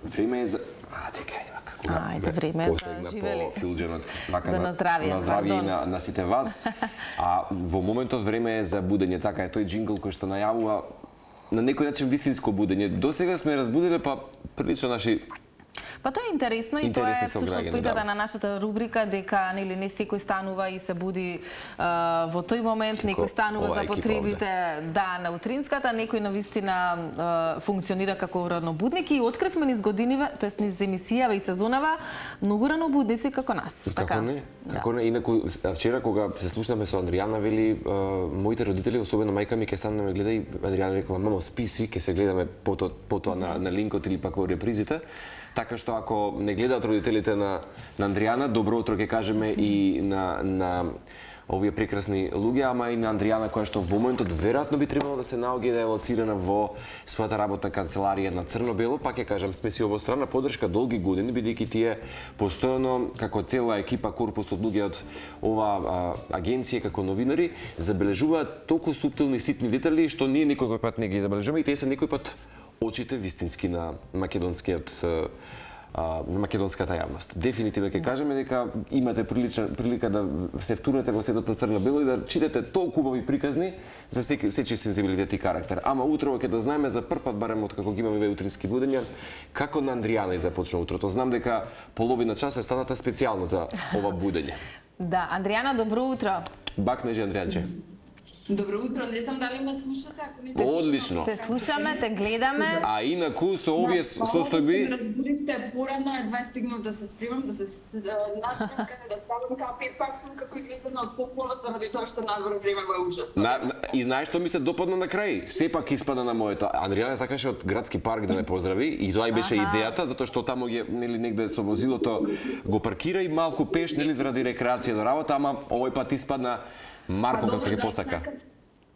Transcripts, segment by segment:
време е за чекај, Ајде, време е за живели. За наздравие, на сите вас. А во моментот време е за будење, така е тој джингл кој што најавува на некој начин вистинско будење. До сега сме разбудиле па прилично наши. Па тоа е интересно и тоа е всушност поитата на нашата рубрика дека нели не секој станува и се буди во тој момент, некој станува за потребите на утринската, некој навистина функционира како ранобудник и откривме низ годиниве, тоест низ емисијава и сезонава многу ранобудници како нас. Како не? Како не? Инаку вчера кога се слушнаме со Андријана вели моите родители, особено мајка ми ќе стане да ме гледа и Андријана рекла мамо спи си, ќе се гледаме потоа на линкот или пак во репризите. Така што ако не гледаат родителите на Андријана, добро утро ќе кажеме и на овие прекрасни луѓе, ама и на Андријана која што во моментот веројатно би требало да се наоѓа да е лоцирана во својата работна канцеларија на Црно-бело, пак ќе кажам сме си обострана поддршка долги години бидејќи тие постојано како цела екипа корпус од луѓе од ова агенција како новинари забележуваат толку суптилни ситни детали што ние никој пат не ги забележуваме и тие се некој пат очите вистински на македонската јавност. Дефинитивно ќе кажеме дека имате прилика да се втурнете во светот на Црно-бело и да читате толку убави приказни за сечи сензибилитет и карактер. Ама утрово ќе дознаеме за прв пат барем од како ги имаме утрински будења како на Андријана започна утрото. Знам дека половина час е станата специјално за ова будење. Да, Андријана, добро утро. Бакнежи Андријанче. Добро утро, не знам дали ме слушате, ако не се одлично. Те слушаме, те гледаме. А инаку со овие состојби разбудивте порано, едва стигнав да се спремам, да се нашминкам, да ставам капи и пак сум како излезена од поплава заради тоа што надвор време е ужасно. И знаеш што ми се допадна на крај? Сепак испада на моето. Андријана сакаше од градски парк да ме поздрави и тоа и беше идејата, затоа што таму ги нели негде со возилото го паркира и малку пеш нели заради рекреација до работа, ама овој пат испадна Марко како ќе посака.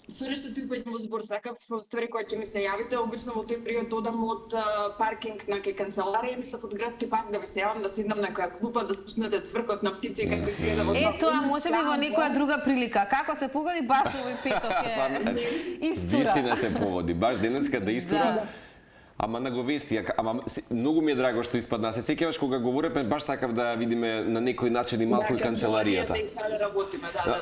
Сори што ти упаѓам во збор, сакав ствари кои ќе ми се јавите, обично во тој период одам од паркинг на канцеларија, мислев од градски парк да ви се јавам, да седнам на која клупа, да спуснете цвркот на птици како изгледа во тоа. Тоа можеби во некоја друга прилика. Како се погоди баш овој петок е истура. Вистина се поводи, баш денеска да истура. Ама на говести, ама многу ми е драго што испадна. Се сеќаваш кога говориме, баш сакав да видиме на некој начин и малку и канцеларијата.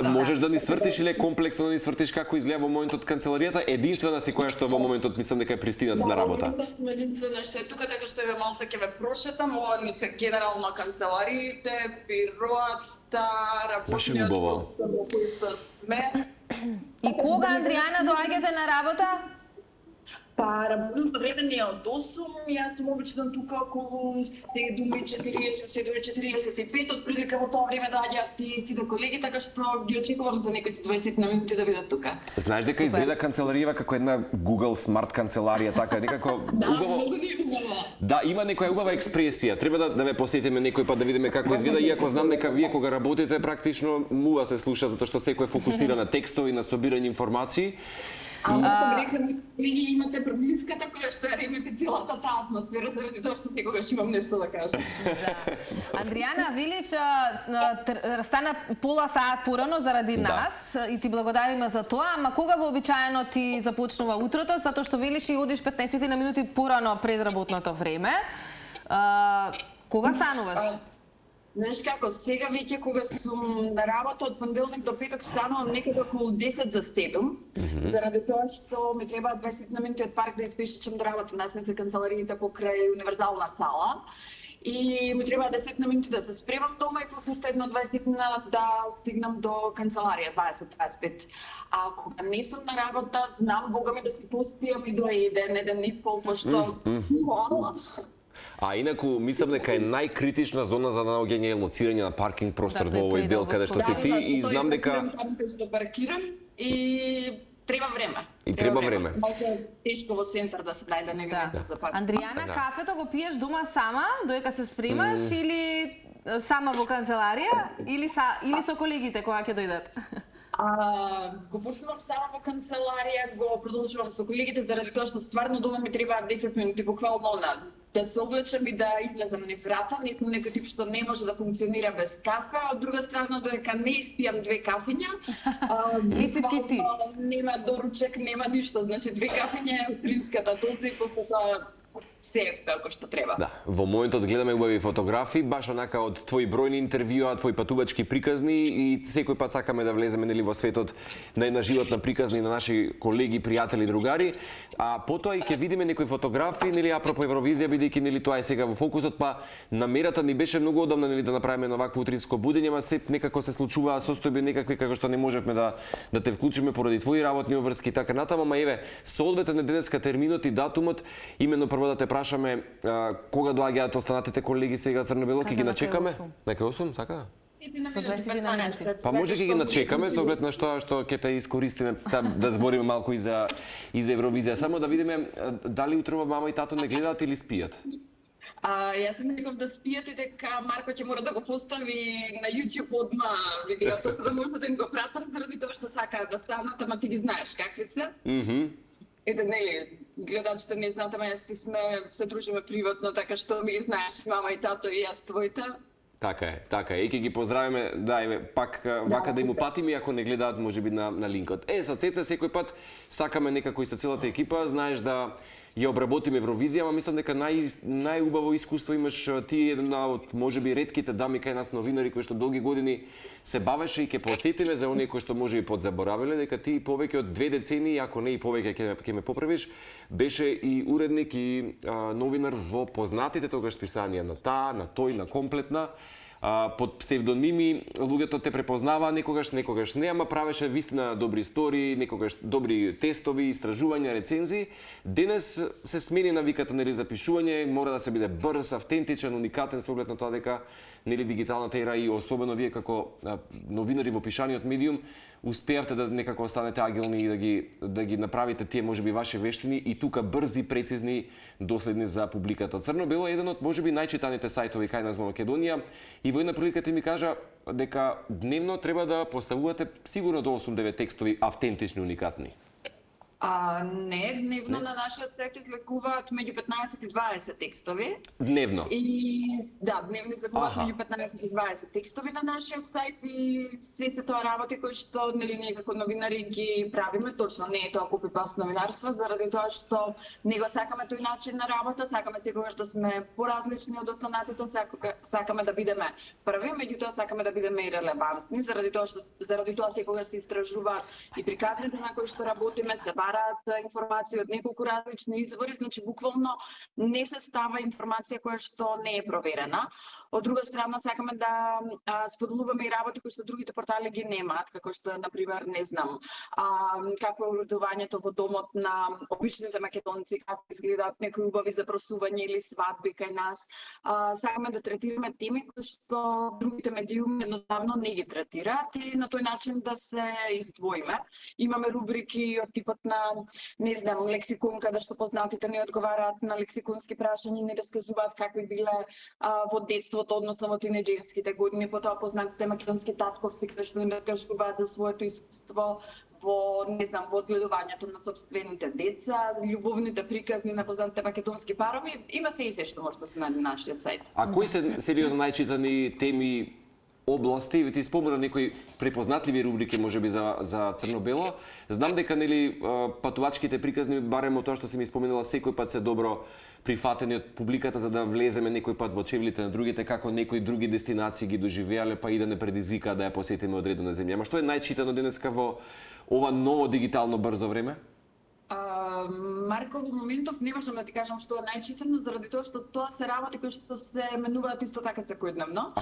Можеш да ни свртиш или комплексно да ни свртиш како изгледа во моментот канцеларијата? Единствена си која што во моментот мислам дека е пристината на работа. Да, сум единствена што е тука, така што еве малце ќе ве прошетам, ова ни се генерално канцелариите, бирото, работниот во кој сме. И кога, Андријана, доаѓате на работа? Па, работното време не е од 8, јас сум обично тука околу 7:40, 7:45, отприлика во тоа време доаѓаат и сите колеги, така што ги очекувам за некои 20 минути да бидат тука. Знаеш дека изгледа канцеларијава како една Google смарт канцеларија, така некако убаво. Да, има некоја убава експресија. Треба да ме посетиме некој пат да видиме како изгледа, иако знам дека вие кога работите практично мува се слуша затоа што секој е фокусиран на текстови, на собирање информации. Ама што би рекла, колеги, имате пробивката која што ја ремете целата таа атмосфера, заради тоа што секогаш имам нешто да кажам. Андријана, велиш, стана пола саат порано заради нас и ти благодариме за тоа, ама кога вообичаено ти започнува утрото, затоа што велиш и одиш 15 на минути порано пред работното време. Кога стануваш? Знаеш како, сега веќе кога сум на работа од понеделник до петок станувам некаде околу 10 за 7, заради тоа што ми требаат 20 на минути од парк да испешичам до работа. Нас не се канцелариите покрај универзална сала. И ми треба 10 на минути да се спремам дома и после едно 20 на да стигнам до канцеларија 20-25. А кога не сум на работа, знам Бога ми да се поспијам и до еден и пол, пошто А инаку мислам дека е најкритична зона за наоѓање и лоцирање на паркинг простор во овој дел каде што си ти и знам дека што паркирам и треба време. И треба време. Малку тешко во центар да се најде некој место за паркинг. Андријана, кафето го пиеш дома сама, додека се спремаш или сама во канцеларија или со колегите кога ќе дојдат? Го почнувам сама во канцеларија, го продолжувам со колегите заради тоа што стварно дома ми треба 10 минути буквално да се облечам и да излезам низ врата. Не сум некој тип што не може да функционира без кафе, од друга страна додека не испијам 2 кафиња, нема доручек, нема ништо, значи 2 кафиња е утринската доза и после тоа се како што треба. Да, во моментот гледаме убави фотографии, баш онака од твои бројни интервјуа, твои патувачки приказни и секој пат сакаме да влеземе нели во светот на една животна приказни на наши колеги, пријатели, другари, а потоа и ќе видиме некои фотографии, нели апропо Евровизија, бидејќи нели тоа е сега во фокусот, па намерата ни беше многу одамна нели да направиме овакво утринско будење, ама се некако се случуваа состојби некакви како што не можевме да те вклучиме поради твои работни обврски и така натаму, ама еве, со одбета на денеска терминот и датумот, именно прво да те прашаме кога доаѓаат останатите колеги сега Црно-бело, ќе ги начекаме? Нека 8, така? Па може ќе ги начекаме со оглед на што ќе те искористиме да збориме малку и за Евровизија. Само да видиме дали утрово мама и тато не гледаат или спијат. Јас им реков да спијат и дека Марко ќе мора да го постави на YouTube одма видеото, за да може да им го пратам, заради тоа што сакаат да станат, ама ти ги знаеш какви се. Ете, нели, гледачите не знаат, ама јас ти се дружиме приватно, така што ми знаеш мама и тато и јас твоите. Така е. И ќе ги поздравиме, да, еве, пак вака да им упатиме, ако не гледаат, можеби на линкот. Со Цеца секој пат сакаме некако и со целата екипа, знаеш да ја обработиме Евровизија, ама мислам дека најубаво искуство имаш ти, една од можеби ретките дами кај нас новинари кои што долги години се бавеше и ќе посетиме за оние кои што можеби подзаборавиле, дека ти повеќе од 2 децении, ако не и повеќе ќе ме поправиш, беше и уредник и новинар во познатите тогаш списанија на Та, на Тој, на Комплетна. Под псевдоними луѓето те препознаваа некогаш не, ама правеше вистина добри истории, некогаш добри тестови, истражувања, рецензии. Денес се смени навиката нели за пишување, мора да се биде брз, автентичен, уникатен со оглед на тоа дека нели дигиталната ера и особено вие како новинари во пишаниот медиум успеавте да некако останете агилни и да ги направите тие можеби ваши вештини и тука брзи, прецизни, доследни за публиката. Црно-бело е еден од можеби најчитаните сајтови кај нас во Македонија и во една прилика ти ми кажа дека дневно треба да поставувате сигурно до 8-9 текстови автентични, уникатни. Не, дневно на нашиот сайт излегуваат меѓу 15 и 20 текстови. Дневно? Да, дневно излегуваат меѓу 15 и 20 текстови на нашиот сайт и се тоа работи кои што нели ние како новинари ги правиме, точно не е тоа копипаст новинарство, заради тоа што не го сакаме тој начин на работа, сакаме секогаш да сме поразлични од останатите, сакаме да бидеме први, меѓутоа сакаме да бидеме и релевантни, заради тоа секогаш се истражуваат и приказните на кои што работиме, бараат информација од неколку различни извори, значи буквално не се става информација која што не е проверена. Од друга страна сакаме да споделуваме и работи кои што другите портали ги немаат, како што на пример, не знам, какво е уредувањето во домот на обичните македонци, како изгледаат некои убави запросувања или свадби кај нас. Сакаме да третираме теми кои што другите медиуми едноставно не ги третираат и на тој начин да се издвоиме. Имаме рубрики од типот на, не знам, лексикон, каде што познатите не одговараат на лексиконски прашања, не раскажуваат какви биле во детството, односно во тинеџерските години, потоа познатите македонски татковци, каде што не раскажуваат за своето искуство во, не знам, во одгледувањето на собствените деца, љубовните приказни на познатите македонски парови. Има се и се што може да се најде на нашиот сајт. А кои се сериозно најчитани теми, области, ви ти спомена некои препознатливи рубрики можеби за Црно-бело. Знам дека нели патувачките приказни, барем од тоа што си ми споменала, секој пат се добро прифатени од публиката за да влеземе некој пат во чевлите на другите, како некои други дестинации ги доживеале, па и да не предизвикаат да ја посетиме одредена земја. Ама што е најчитано денеска во ова ново дигитално брзо време? Марко, во моментов не можам да ти кажам што е најчитано, заради тоа што тоа се работи кои што се менуваат исто така секојдневно.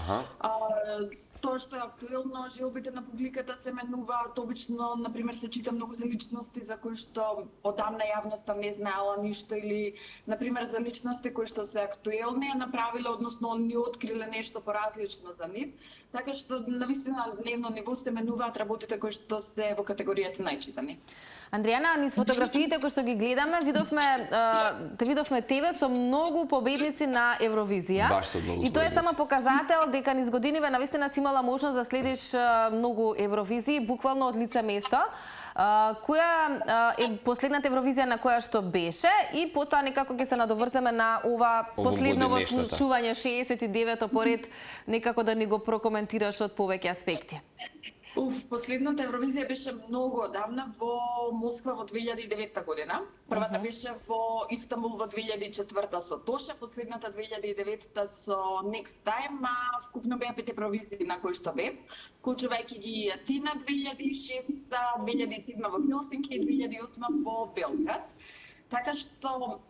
Тоа што е актуелно, желбите на публиката се менуваат, обично, например, се чита многу за личности за кои што одамна јавноста не знаела ништо или, например, за личности кои што се актуелни направиле, односно ни откриле нешто поразлично за нив. Така што навистина дневно ниво се менуваат работите кои што се во категоријата најчитани. Андријана, низ фотографиите кои што ги гледаме, видовме тебе со многу победници на Евровизија. И тоа е само показател дека низ годиниве навистина си имала можност да следиш многу Евровизии, буквално од лице место. Која е последната Евровизија на која што беше и потоа некако ќе се надоврземе на ова последново случување 69-то поред, некако да ни го прокоментираш од повеќе аспекти. Последната Евровизија беше многу одамна во Москва во 2009 година. Првата беше во Истанбул во 2004 со Тоша, последната 2009 со Next Time, а вкупно беа 5 Евровизии на кои што бев, вклучувајќи ги Атина 2006, 2007 во Хелсинки и 2008 во Белград. Така што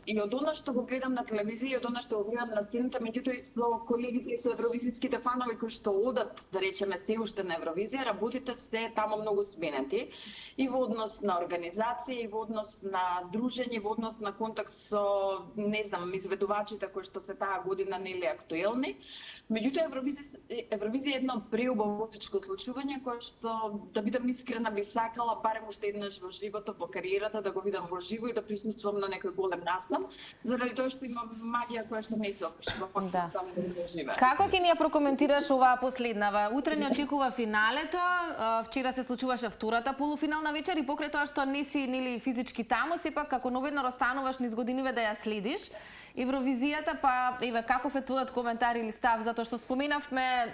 и од она што го гледам на телевизија, и од она што го гледам на сцената, меѓутоа и со колегите и со евровизиските фанови кои што одат, да речеме, се уште на Евровизија, работите се таму многу сменети и во однос на организација, и во однос на дружење, и во однос на контакт со, не знам, изведувачите кои што се таа година нели актуелни. Меѓутоа Евровизија е едно преубаво музичко случување кое што, да бидам искрена, би сакала барем уште еднаш во животот, во кариерата, да го видам во живо и да присуствувам на некој голем настан, заради тоа што има магија која што не се опишува, пак таму да живее. Како ќе ни ја прокоментираш оваа последнава? Утре ни очекува финалето, вчера се случуваше втората полуфинална вечер и покрај тоа што не си нели физички таму, сепак како новинар остануваш низ годиниве да ја следиш Евровизијата, па еве каков е твојот коментар или став, затоа што споменавме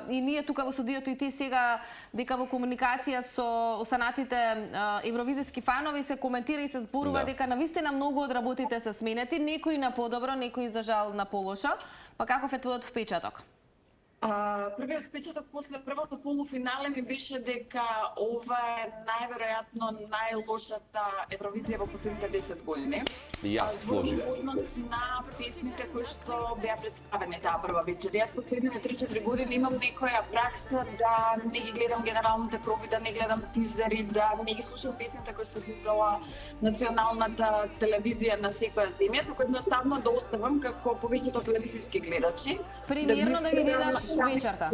и ние тука во студиото и ти сега дека во комуникација со останатите евровизиски фанови се коментира и се зборува дека навистина многу од работите се сменети, некои на подобро, некои за жал на полошо. Па каков е твојот впечаток? Првиот впечаток после првото полуфинале ми беше дека ова е најверојатно најлошата Евровизија во последните 10 години. И јас се сложив. Во однос на песните кои што беа представени таа прва вечер. Јас последните 3-4 години имам некоја пракса да не ги гледам генералните проби, да не гледам тизери, да не ги слушам песните кои што пуштала националната телевизија на секоја земја, туку едноставно да оставам како повеќето телевизиски гледачи. Примерно да ги гледаш вечерта.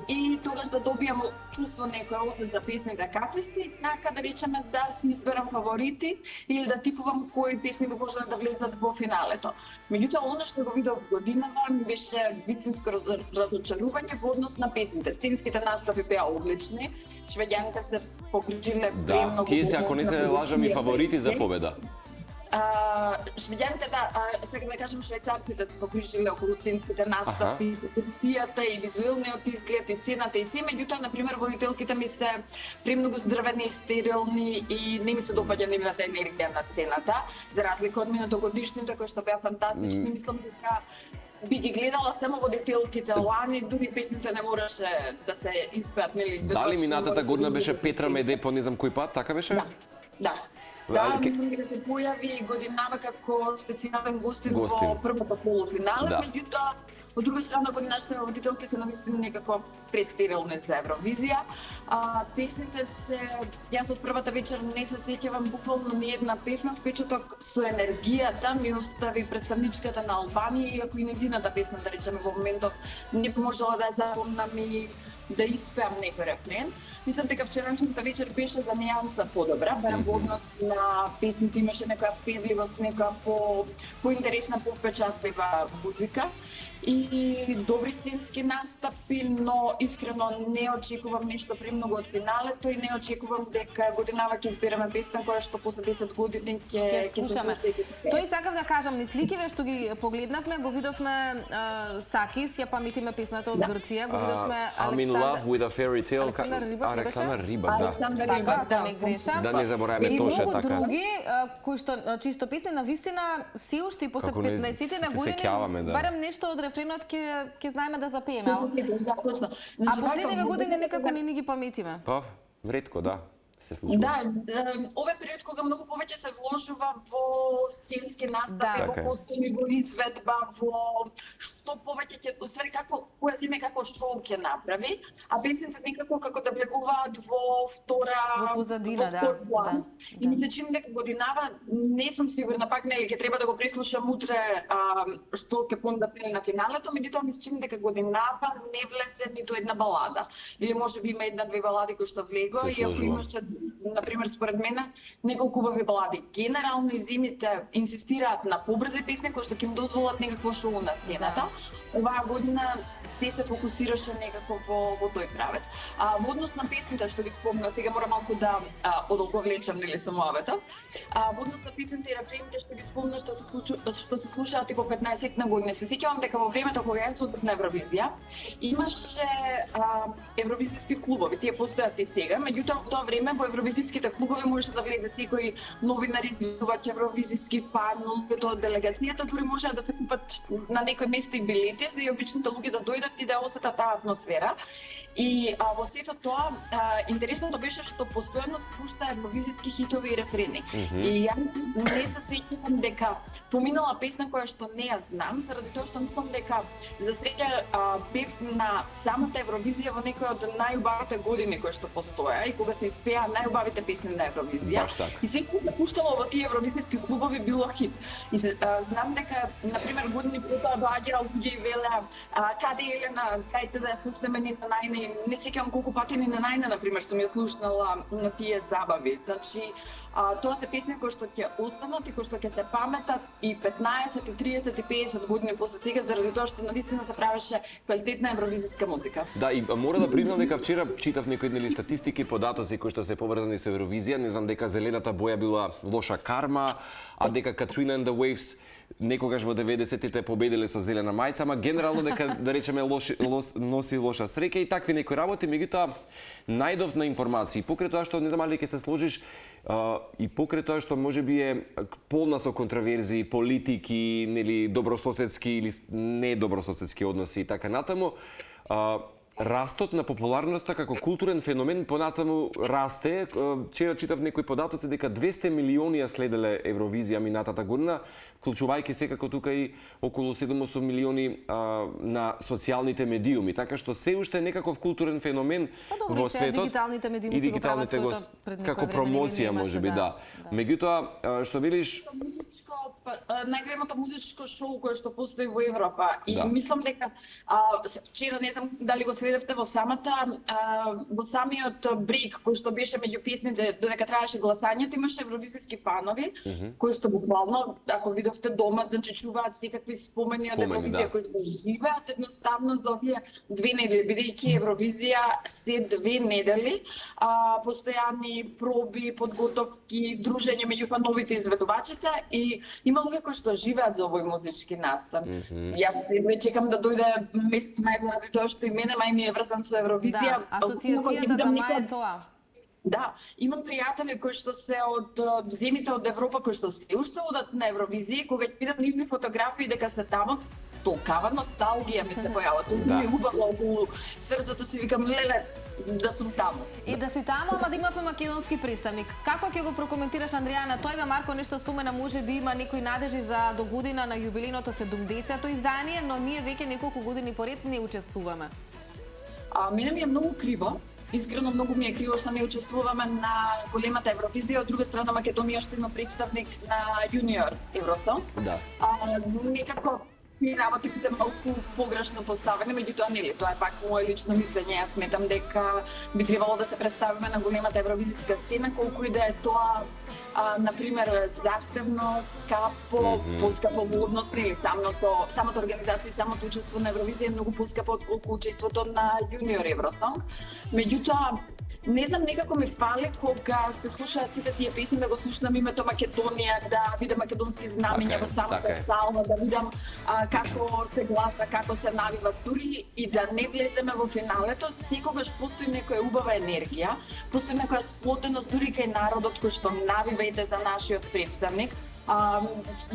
И тогаш да добијам чувство, некој осет за песните какви си, така да речеме да си изберам фаворити или да типувам кои песни би можеле да влезат во финалето. Меѓутоа, она што го видов годинава ми беше вистинско разочарување во однос на песните. Сценските настапи беа одлични, швеѓанка се погрижиле премногу. Да, тие се, ако не се лажам, и фаворити за победа. Швеѓаните, сега да кажем швајцарците се погрижиле околу сценските настапи, продукцијата и визуелниот изглед и сцената и се, меѓутоа, например, водителките ми се премногу здравени и стерилни и не ми се допаѓа нивната енергија на сцената, за разлика од минатогодишните кои што беа фантастични. Мислам дека би ги гледала само водителките лани, дури песните не мораше да се испеат, нели, изведнаш. Дали минатата година беше Петра Меде по не знам кој пат, така беше? Да. Да, мислам дека се појави годинава како специјален гостин во првото полуфинале, меѓутоа, од друга страна, годинашните водителки се навистина некако престерилни за Евровизија. Песните се, јас од првата вечер не се сеќавам буквално ни една песна, впечаток со енергијата ми остави представничката на Албанија, иако и незината песна, да речеме, во моментов не можела да ја запомнам и да испеам некој рефрен. Мислам дека вчерашната вечер беше за нејанса подобра, барем во однос на песните имаше некоја певливост, некоја поинтересна, повпечатлива музика и добри сценски настапи, но искрено не очекувам нешто премногу од финалето и не очекувам дека годинава ќе избереме песна која што после 10 години ќе слушаме. Тој сакав да кажам, низ сликиве што ги погледнавме, го видовме Сакис, ја паметиме песната од Грција, го видовме Александар Риба, да не грешам. Да не забораваме и Тоше, така. И многу други кои што чисто песни навистина се уште и после 15 години барем нешто од рефренот ќе знаеме да запееме. А последниве години некако не ни ги паметиме. Па, ретко, да. Да, овој период кога многу повеќе се вложува во сценски настапи, во костуми, во изведба, во што повеќе ќе, уствари која земја како шоу ќе направи, а песните некако како да влегуваат во втора, во позадина, да. И ми се чини дека годинава, не сум сигурна, пак не ќе треба да го преслушам утре што ќе понапред на финалето, меѓутоа ми се чини дека годинава не влезе ниту една балада. Или можеби има една-две балади кои што влегоа, и ако имаше, например, според мене, неколку убави балади. Генерално и зимите инсистираат на побрзи песни кои што ќе им дозволат некакво шоу на сцената, оваа година се фокусираше некако во тој правец. Во однос на песните што ги спомна, сега мора малку да одолговлечам нели со муабетот. Во однос на песните и рефрените што ги спомна што се слушаат и по 15 на години. Се сеќавам дека во времето кога јас одев на Евровизија, имаше евровизиски клубови. Тие постојат и сега, меѓутоа во тоа време во евровизиските клубови можеше да влезе секој новинар, изведувач, евровизиски фан, луѓето од делегацијата, дури можеа да се купат на некој место и билети за обичните луѓе да дојдат и да осетат таа атмосфера. И во сето тоа, интересното беше што постојано се пушта евровизиски хитови и рефрени. И јас не се сеќавам дека поминала песна која што не ја знам, заради тоа што мислам дека за среќа пев на самата Евровизија во некој од најубавите години кои што постоја и кога се испеа најубавите песни на Евровизија. И секој се пуштало во тие евровизиски клубови било хит. И знам дека на пример години потоа доаѓаа луѓе и велеа каде е Елена, кајте да ја слушнеме ни на најне. Не сеќавам колку пати ни на најна, например, сум ја слушнала на тие забави. Значи, тоа се песни кои што ќе останат и кои што ќе се паметат и 15, и 30, и 50 години после сега, заради тоа што навистина се правеше квалитетна евровизиска музика. Да, и мора да признам дека вчера читав некои статистики, податоци кои што се поврзани со Евровизија, не знам дека зелената боја била лоша карма, а дека Katrina and the Waves некогаш во 90-тите победиле со зелена мајца, ама генерално дека да речеме носи лоша среќа и такви некои работи, меѓутоа најдов на информации. Покрај тоа што не знам дали ќе се сложиш и покрај тоа што можеби е полна со контроверзии, политики, нели добрососедски или недобрососедски односи и така натаму, растот на популарноста како културен феномен понатаму расте. Вчера читав некои податоци дека 200 милиони ја следеле Евровизија минатата година, вклучувајќи секако тука и околу 7-8 милиони на социјалните медиуми, така што се уште е некаков културен феномен во светот. Дигиталните медиуми се го прават своето пред некој како промоција можеби, да. Меѓутоа, што велиш, најголемото музичко шоу кое што постои во Европа и мислам дека вчера не знам дали го следевте во самиот брик кој што беше меѓу песните додека траеше гласањето, имаше евровизиски фанови кои што буквално, ако видовте дома, значи чуваат секакви спомени од Евровизија кои што живеат едноставно за овие 2 недели, бидејќи Евровизија се 2 недели, постојани проби, подготовки, дружење меѓу фановите и изведувачите и има луѓе кои што живеат за овој музички настан. Јас се чекам да дојде месец мај заради тоа што и мене мај ми е врзан со Евровизија. Да, асоциацијата за мај е тоа. Да, имам пријатели кои што се од земјите од Европа кои што се уште одат на Евровизија, кога ќе видам нивни фотографии дека се таму, толкава носталгија ми се појава. Тоа ми е убаво околу срцето си, викам леле да сум таму. И да си таму, ама да имавме македонски представник. Како ќе го прокоментираш, Андријана? Тој Марко нешто спомена, може би има некои надежи за до година на јубилејното 70-то издание, но ние веќе неколку години поред не учествуваме. Мене ми е многу криво. Искрено многу ми е криво што не учествуваме на големата Евровизија, од друга страна Македонија што има представник на Јуниор Евросонг. Да. Некако работи се малку погрешно поставени, меѓутоа нели, тоа е пак мое лично мислење. Јас сметам дека би требало да се представиме на големата евровизиска сцена, колку и да е тоа например захтевно, скапо, поскапо во однос нели самата организација и самото учество на Евровизија е многу поскапо отколку учеството на Јуниор Евросонг. Меѓутоа не знам, некако ми фали кога се слушаат сите тие песни да го слушнам името Македонија, да видам македонски знамења во самата сала, да видам како се гласа, како се навива, дури и да не влеземе во финалето, секогаш постои некоја убава енергија, постои некоја сплотеност дури кај народот кој што навива иде за нашиот представник.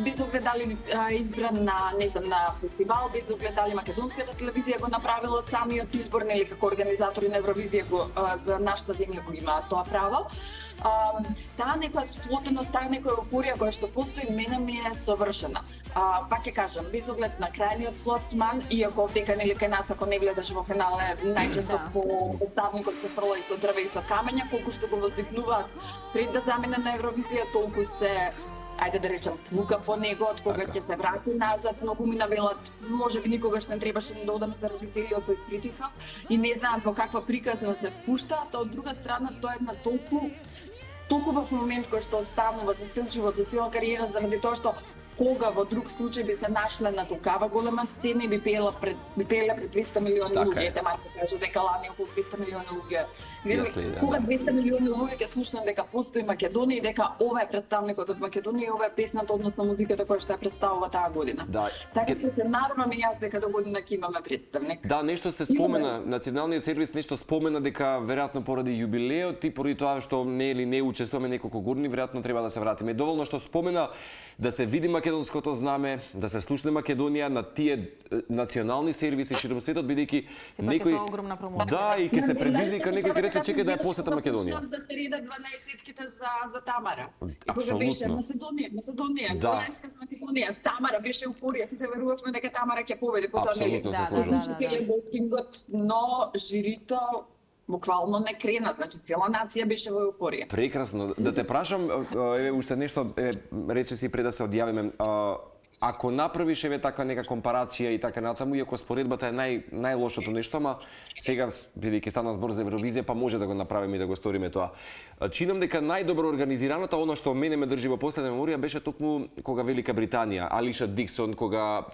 Би се огледали избран на, не знам, на фестивал, би се огледали македонската телевизија го направила самиот избор, нели како организатори на Евровизија за нашата земја го има тоа право. Таа некоја сплотеност, таа некоја упорија која што постои, мене ми е совршена. Пак ќе кажам, без оглед на крајниот пласман, иако дека нели кај нас ако не влезеш во финале, најчесто по представникот се фрла и со дрве и со камења, колку што го воздигнуваат пред да замине на Евровизија, толку се ајде да речам, плука по него, од кога ќе се врати назад, многу ми навелат, можеби никогаш не требаше да одам заради целиот тој притисок и не знаат во каква приказна се впуштаат, а од друга страна тоа е на толку во момент кој што останува за цел живот, за цела кариера, заради тоа што кога во друг случај би се нашле на такава голема сцена и би пеела пред 200 милиони луѓе. Те Марко кажа дека лани околу 200 милиони луѓе. Кога 200 милиони луѓе ќе слушнат дека постои Македонија и дека ова е представникот од Македонија и ова е песната, односно музиката која што ја представува таа година. Така што се надевам и јас дека до година ќе имаме представник. Да, нешто се спомена, националниот сервис нешто спомена дека веројатно поради јубилеот и поради тоа што не учествуваме неколку години, веројатно треба да се вратиме. Доволно што спомена да се види македонското знаме, да се слушне Македонија на тие национални сервиси широм светот, бидејќи некој огромна промоција. Да, и ќе се предизвика некој ќе рече чекај да ја посета Македонија. Да се редат 12-ките за Тамара. Апсолутно. Беше Македонија, Големска за Македонија. Тамара беше еуфорија, сите верувавме дека Тамара ќе победи, потоа нели. Но жирито буквално не крена, значи цела нација беше во еуфорија. Прекрасно. Да те прашам, еве уште нешто, рече си пред да се одјавиме, ако направиш еве така нека компарација и така натаму, иако споредбата е најлошото нешто, ама сега бидејќи стана збор за Евровизија, па може да го направиме и да го сториме тоа. Чинам дека најдобро организираната, она што мене ме држи во последна меморија беше токму кога Велика Британија, Алиша Диксон, кога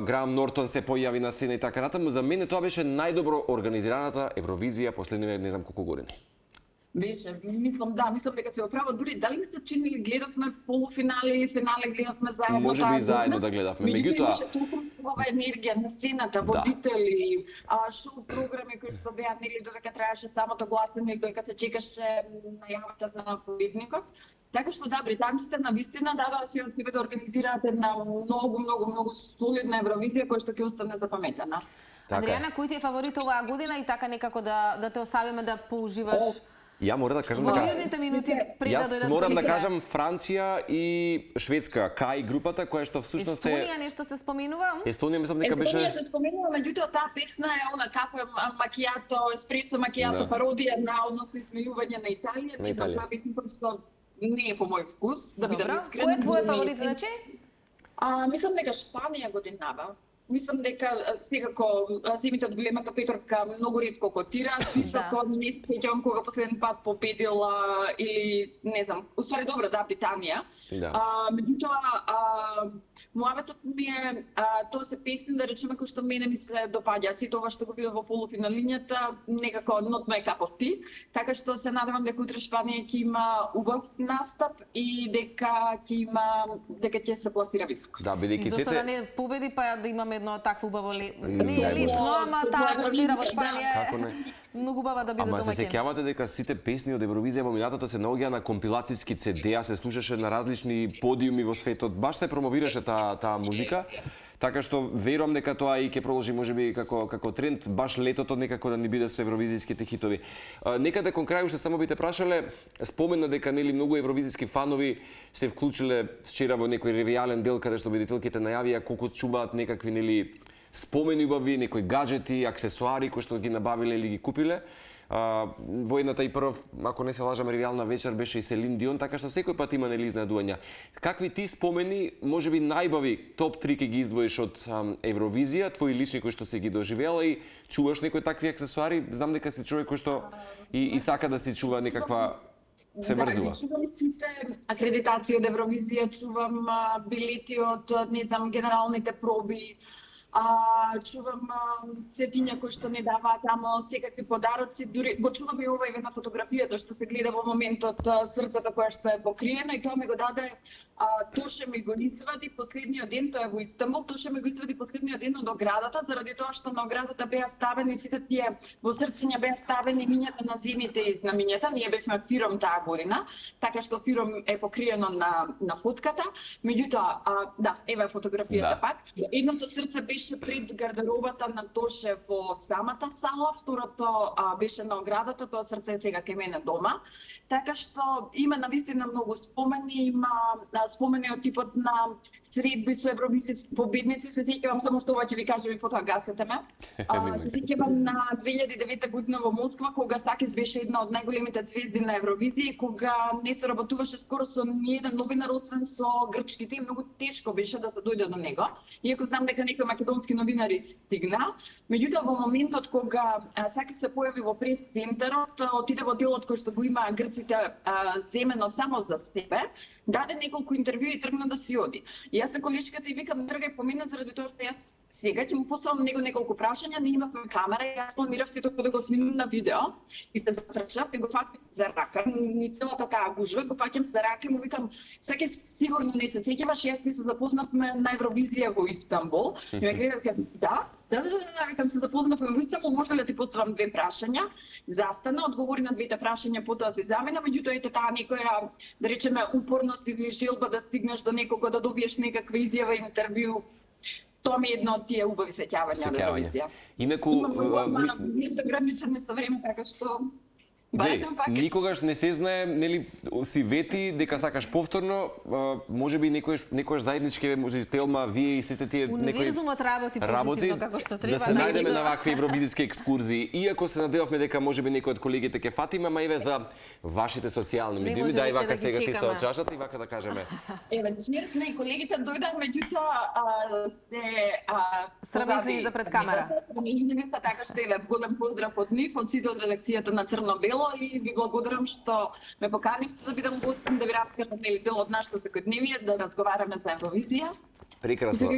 Грам Нортон се појави на сцена и така натаму. За мене тоа беше најдобро организираната Евровизија последниве не знам колку години. Беше, мислам дека се оправа. Дури дали ми се чини гледавме полуфинале или финале, гледавме заедно таа година. Може би заедно да гледавме. Меѓутоа беше толку ова енергија на сцената, водители, шоу програми кои што беа нели додека траеше самото гласење, додека се чекаше најавата на победникот. Така што да, британците навистина дадоа си од себе да организираат една многу солидна Евровизија која што ќе остане запаметена. Адријана, кој ти е фаворит оваа година и така некако да те оставиме да поуживаш? Ја мора да кажам дека мирните минути пред да дојдат. Јас морам да кажам Франција и Шведска, кај групата која што всушност е Естонија нешто се споминува? Естонија мислам дека беше Естонија се споминува, меѓутоа таа песна е она кафе макијато, еспресо макијато пародија на односно исмејување на Италија, не знам, таа песна што не е по мој вкус, да бидам искрена. Кој е твој фаворит, значи? Мислам дека Шпанија годинава. Мислам дека секако земите од големата петорка многу ретко котираат, високо не се сеќавам кога последен пат победила или не знам, уствари добро да Британија. Меѓутоа муаветот ми е тоа се песни да речеме кои што мене ми се допаѓаат, сите ова што го видов во полуфиналињата некако not my cup of tea, така што се надевам дека утре Шпанија ќе има убав настап и дека ќе се пласира високо. Да, бидејќи зошто да не победи па да имаме едно такво убаво не е лично, ама таа атмосфера во Шпанија е многу убава да биде домаќин. Ама се сеќавате дека сите песни од Евровизија во минатото се наоѓаа на компилацијски CD-а, се слушаше на различни подиуми во светот, баш се промовираше таа музика. Така што верувам дека тоа и ќе продолжи можеби како тренд, баш летото некако да ни биде со евровизиските хитови. Некаде кон крај уште само би те прашале, спомена дека нели многу евровизиски фанови се вклучиле вчера во некој ревијален дел каде што победителките најавија колку чуваат некакви нели спомени убави, некои гаджети, аксесуари кои што ги набавиле или ги купиле. Во едната и прв, ако не се лажам, ревијална вечер беше и Селин Дион, така што секој пат има нели изненадувања. Какви ти спомени, можеби најбави топ 3 ќе ги издвоиш од Евровизија, твои лични кои што си ги доживела и чуваш некои такви аксесуари? Знам дека си човек кој што и сака да си чува некаква се врзува. Да, чувам сите акредитации од Евровизија, чувам билети од, не знам, генералните проби, чувам цетиња кои што не даваат тамо секакви подароци, дури го чувам и ова на фотографијата што се гледа во моментот срцето која што е покриено и тоа ми го даде Тоше ми го извади последниот ден, тоа е во Истанбул, Тоше ми го извади последниот ден од оградата, заради тоа што на оградата беа ставени сите тие во срциња беа ставени имињата на земите и знамињата. Ние бевме фиром таа година, така што фиром е покриено на фотката. Меѓутоа, да, ева фотографијата пак. Едното срце беше пред гардеробата на Тоше во самата сала, второто беше на оградата, тоа срце е сега кај мене дома. Така што има навистина многу спомени, има спомени од типот на средби со евровизиски победници. Се сеќавам само што ова ќе ви кажам и потоа гасете ме. Се сеќавам на 2009 година во Москва, кога Сакис беше една од најголемите ѕвезди на Евровизија, кога не се работуваше скоро со ниеден новинар освен со грчките и многу тешко беше да се дојде до него. Иако знам дека некои македонски филмски новинари стигна. Меѓутоа во моментот кога Саки се појави во прес-центарот, отиде во делот кој што го има грците земено само за себе, даде неколку интервјуи и тргна да си оди. И јас на колешката и викам тргај по мене заради тоа што јас сега ќе му поставам него неколку прашања, не имавме камера и јас планирав сето да го снимам на видео и се затрчав и го фатив за рака, ни целата таа гужва, го фаќам за рака и му викам Саки сигурно не се сеќаваш, јас ми се запознавме на Евровизија во Истанбул. И ме гледа и кажа да, викам се запознавме во Истанбул, може ли да ти поставам две прашања? Застана, одговори на двете прашања, потоа се замена, меѓутоа ете таа некоја, да речеме, упорност или желба да стигнеш до некого, да добиеш некаква изјава, интервју. Тоа ми е едно од тие убави сеќавања на Евровизија. Инаку нешто граничено со време, така што никогаш не се знае, нели, си вети дека сакаш повторно, можеби некојаш заеднички, може Телма, вие и сите тие Универзумот работи позитивно како што треба. Да се најдеме на вакви евровизиски екскурзии. Иако се надевавме дека можеби некој од колегите ќе фатиме, ама еве за вашите социјални медиуми, да и вака сега ти се очашат и вака да кажеме. Еве, чирсна и колегите дојдаа, меѓутоа се срамежливи за пред камера. Срамежливи се, така што еве голем поздрав од нив, од сите од редакцијата на Црно-бело, и ви благодарам што ме поканивте да бидам гостин, да ви раскажам дел од нашето секојдневие, да разговараме за Евровизија. Прекрасно.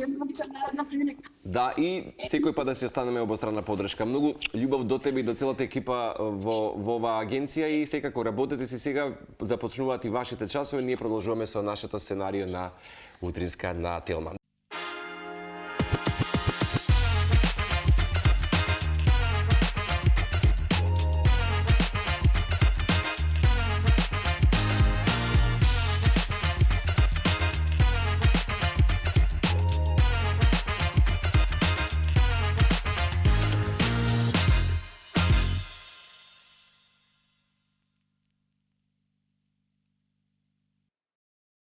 Да, и секој пат да си останеме обострана подршка. Многу љубов до тебе и до целата екипа во оваа агенција и секако работете си сега, започнуваат и вашите часови, ние продолжуваме со нашето сценарио на утринска на Телма.